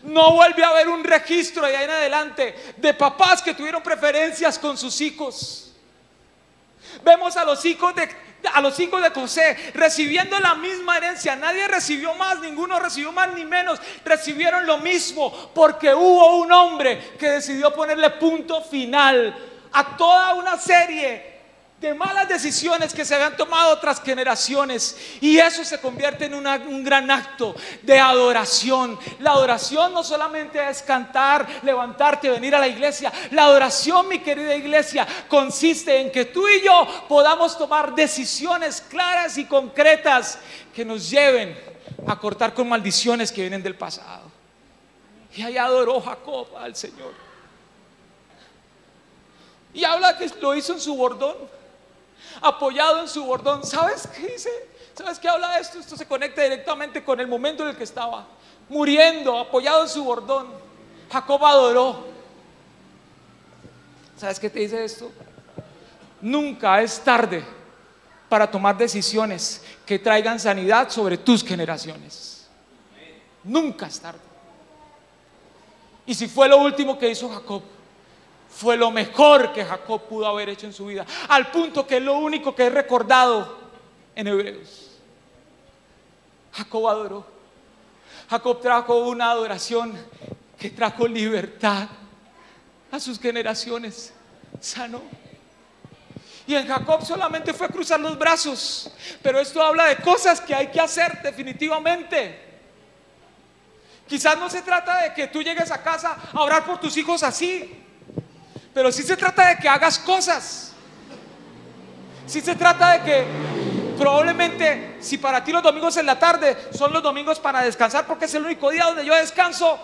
No vuelve a haber un registro de ahí en adelante de papás que tuvieron preferencias con sus hijos. Vemos a los hijos de José recibiendo la misma herencia. Nadie recibió más, ninguno recibió más ni menos. Recibieron lo mismo porque hubo un hombre que decidió ponerle punto final a toda una serie de malas decisiones que se habían tomado otras generaciones. Y eso se convierte en un gran acto de adoración. La adoración no solamente es cantar, levantarte, venir a la iglesia. La adoración, mi querida iglesia, consiste en que tú y yo podamos tomar decisiones claras y concretas que nos lleven a cortar con maldiciones que vienen del pasado. Y ahí adoró Jacob al Señor. Y habla que lo hizo en su bordón, apoyado en su bordón. ¿Sabes qué dice? ¿Sabes qué habla de esto? Esto se conecta directamente con el momento en el que estaba muriendo, apoyado en su bordón. Jacob adoró. ¿Sabes qué te dice esto? Nunca es tarde para tomar decisiones que traigan sanidad sobre tus generaciones. Nunca es tarde. Y si fue lo último que hizo Jacob, fue lo mejor que Jacob pudo haber hecho en su vida, al punto que es lo único que es recordado en Hebreos. Jacob adoró. Jacob trajo una adoración que trajo libertad a sus generaciones, sanó. Y en Jacob solamente fue cruzar los brazos, pero esto habla de cosas que hay que hacer definitivamente. Quizás no se trata de que tú llegues a casa a orar por tus hijos así, pero sí se trata de que hagas cosas. Sí se trata de que probablemente, si para ti los domingos en la tarde son los domingos para descansar, porque es el único día donde yo descanso,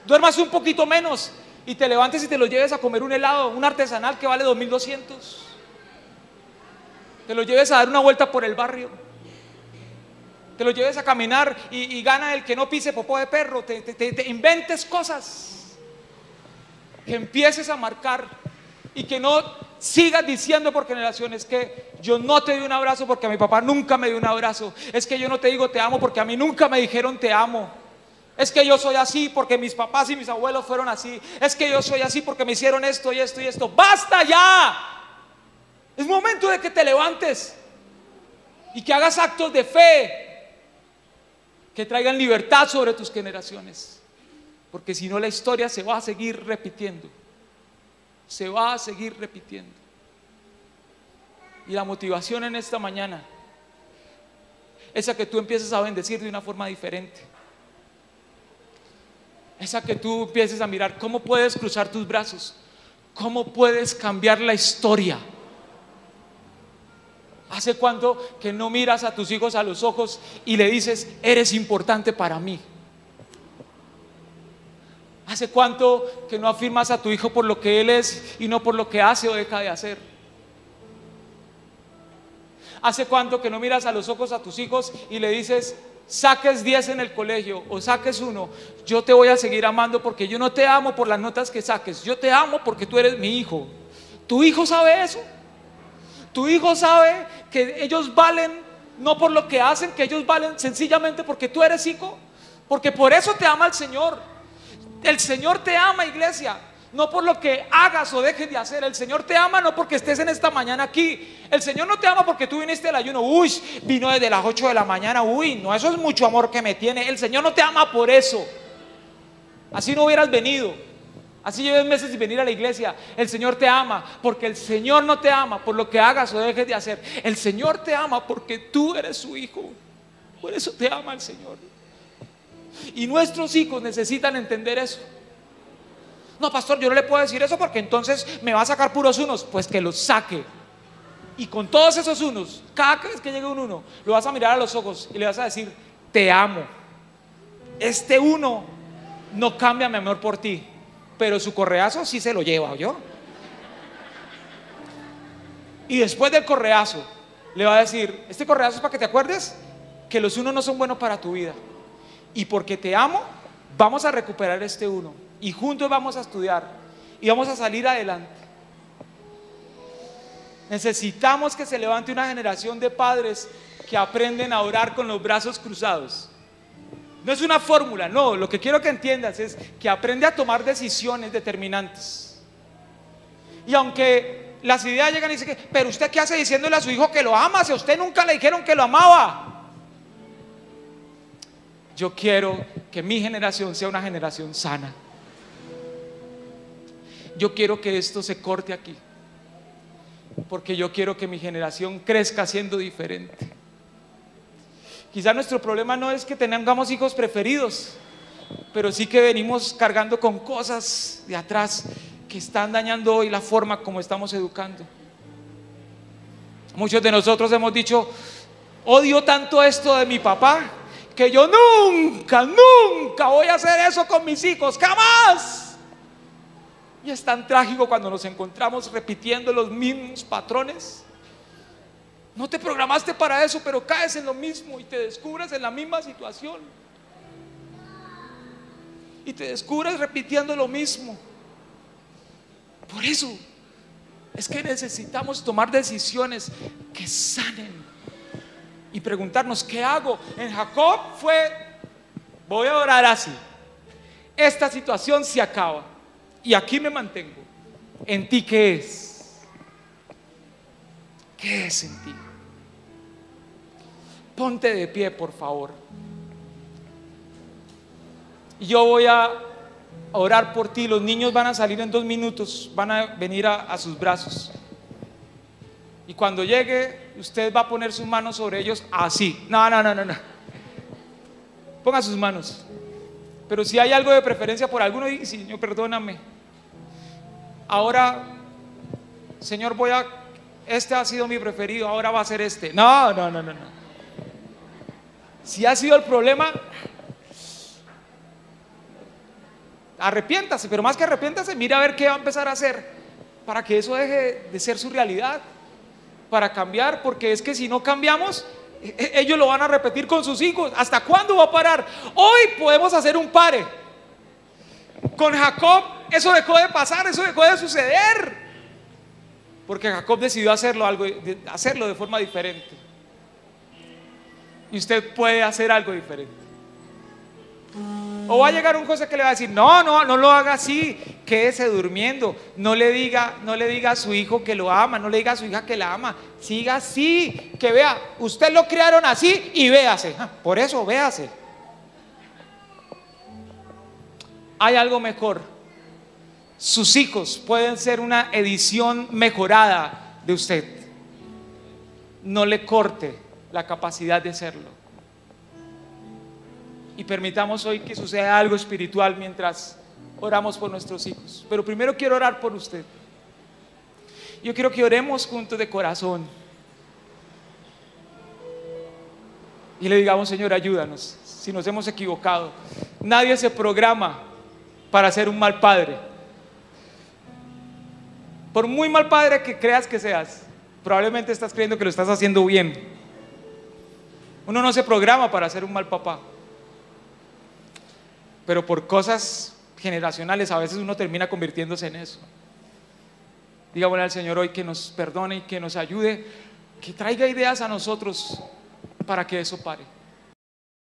duermas un poquito menos y te levantes y te lo lleves a comer un helado, un artesanal que vale 2,200. Te lo lleves a dar una vuelta por el barrio, te lo lleves a caminar y gana el que no pise popó de perro. Te inventes cosas, que empieces a marcar y que no sigas diciendo por generaciones que yo no te di un abrazo porque a mi papá nunca me dio un abrazo. Es que yo no te digo te amo porque a mí nunca me dijeron te amo. Es que yo soy así porque mis papás y mis abuelos fueron así. Es que yo soy así porque me hicieron esto y esto y esto. ¡Basta ya! Es momento de que te levantes y que hagas actos de fe que traigan libertad sobre tus generaciones. Porque si no, la historia se va a seguir repitiendo. Se va a seguir repitiendo. Y la motivación en esta mañana es a que tú empieces a bendecir de una forma diferente. es a que tú empieces a mirar cómo puedes cruzar tus brazos, cómo puedes cambiar la historia. ¿Hace cuánto que no miras a tus hijos a los ojos y le dices, eres importante para mí? ¿Hace cuánto que no afirmas a tu hijo por lo que él es y no por lo que hace o deja de hacer? ¿Hace cuánto que no miras a los ojos a tus hijos y le dices, saques 10 en el colegio o saques 1, yo te voy a seguir amando porque yo no te amo por las notas que saques, yo te amo porque tú eres mi hijo? ¿Tu hijo sabe eso? ¿Tu hijo sabe que ellos valen no por lo que hacen, que ellos valen sencillamente porque tú eres hijo? Porque por eso te ama el Señor. El Señor te ama, iglesia, no por lo que hagas o dejes de hacer. El Señor te ama no porque estés en esta mañana aquí. El Señor no te ama porque tú viniste al ayuno. Uy, vino desde las 8 de la mañana. Uy, no, eso es mucho amor que me tiene. El Señor no te ama por eso. Así no hubieras venido. Así lleves meses sin venir a la iglesia. El Señor te ama porque el Señor no te ama por lo que hagas o dejes de hacer. El Señor te ama porque tú eres su hijo. Por eso te ama el Señor. Y nuestros hijos necesitan entender eso. No, pastor, yo no le puedo decir eso porque entonces me va a sacar puros unos. Pues que los saque. Y con todos esos unos, cada vez que llegue un uno, lo vas a mirar a los ojos y le vas a decir, te amo. Este uno no cambia mi amor por ti, pero su correazo sí se lo lleva, ¿oyó? Y después del correazo le va a decir, este correazo es para que te acuerdes que los unos no son buenos para tu vida. Y porque te amo, vamos a recuperar este uno y juntos vamos a estudiar y vamos a salir adelante. Necesitamos que se levante una generación de padres que aprenden a orar con los brazos cruzados. No es una fórmula, no, lo que quiero que entiendas es que aprende a tomar decisiones determinantes. Y aunque las ideas llegan y dicen, pero usted qué hace diciéndole a su hijo que lo ama si a usted nunca le dijeron que lo amaba. Yo quiero que mi generación sea una generación sana. Yo quiero que esto se corte aquí, porque yo quiero que mi generación crezca siendo diferente. Quizá nuestro problema no es que tengamos hijos preferidos, pero sí que venimos cargando con cosas de atrás que están dañando hoy la forma como estamos educando. Muchos de nosotros hemos dicho, odio tanto esto de mi papá que yo nunca voy a hacer eso con mis hijos, jamás. Y es tan trágico cuando nos encontramos repitiendo los mismos patrones. No te programaste para eso, pero caes en lo mismo y te descubres en la misma situación. Y te descubres repitiendo lo mismo. Por eso es que necesitamos tomar decisiones que sanen y preguntarnos, ¿qué hago? En Jacob fue, voy a orar así. Esta situación se acaba y aquí me mantengo. ¿En ti qué es? ¿Qué es en ti? Ponte de pie, por favor. Y yo voy a orar por ti. Los niños van a salir en 2 minutos, van a venir a sus brazos. Y cuando llegue, usted va a poner sus manos sobre ellos así. No. Ponga sus manos. Pero si hay algo de preferencia por alguno, diga, Señor, perdóname. Ahora, Señor, este ha sido mi preferido, ahora va a ser este. No. Si ha sido el problema, arrepiéntase, pero más que arrepiéntase, mire a ver qué va a empezar a hacer para que eso deje de ser su realidad, para cambiar, porque es que si no cambiamos, ellos lo van a repetir con sus hijos. ¿Hasta cuándo va a parar? Hoy podemos hacer un pare. Con Jacob eso dejó de pasar, eso dejó de suceder, porque Jacob decidió hacerlo de forma diferente. Y usted puede hacer algo diferente. O va a llegar un José que le va a decir, no lo haga así, quédese durmiendo, no le diga a su hijo que lo ama, no le diga a su hija que la ama, siga así, que vea, usted lo criaron así y véase, por eso véase. Hay algo mejor. Sus hijos pueden ser una edición mejorada de usted. No le corte la capacidad de serlo. y permitamos hoy que suceda algo espiritual mientras oramos por nuestros hijos. Pero primero quiero orar por usted. Yo quiero que oremos juntos de corazón y le digamos: Señor, ayúdanos si nos hemos equivocado. Nadie se programa para ser un mal padre. Por muy mal padre que creas que seas, probablemente estás creyendo que lo estás haciendo bien. Uno no se programa para ser un mal papá, pero por cosas generacionales a veces uno termina convirtiéndose en eso. Digámosle al Señor hoy que nos perdone y que nos ayude, que traiga ideas a nosotros para que eso pare.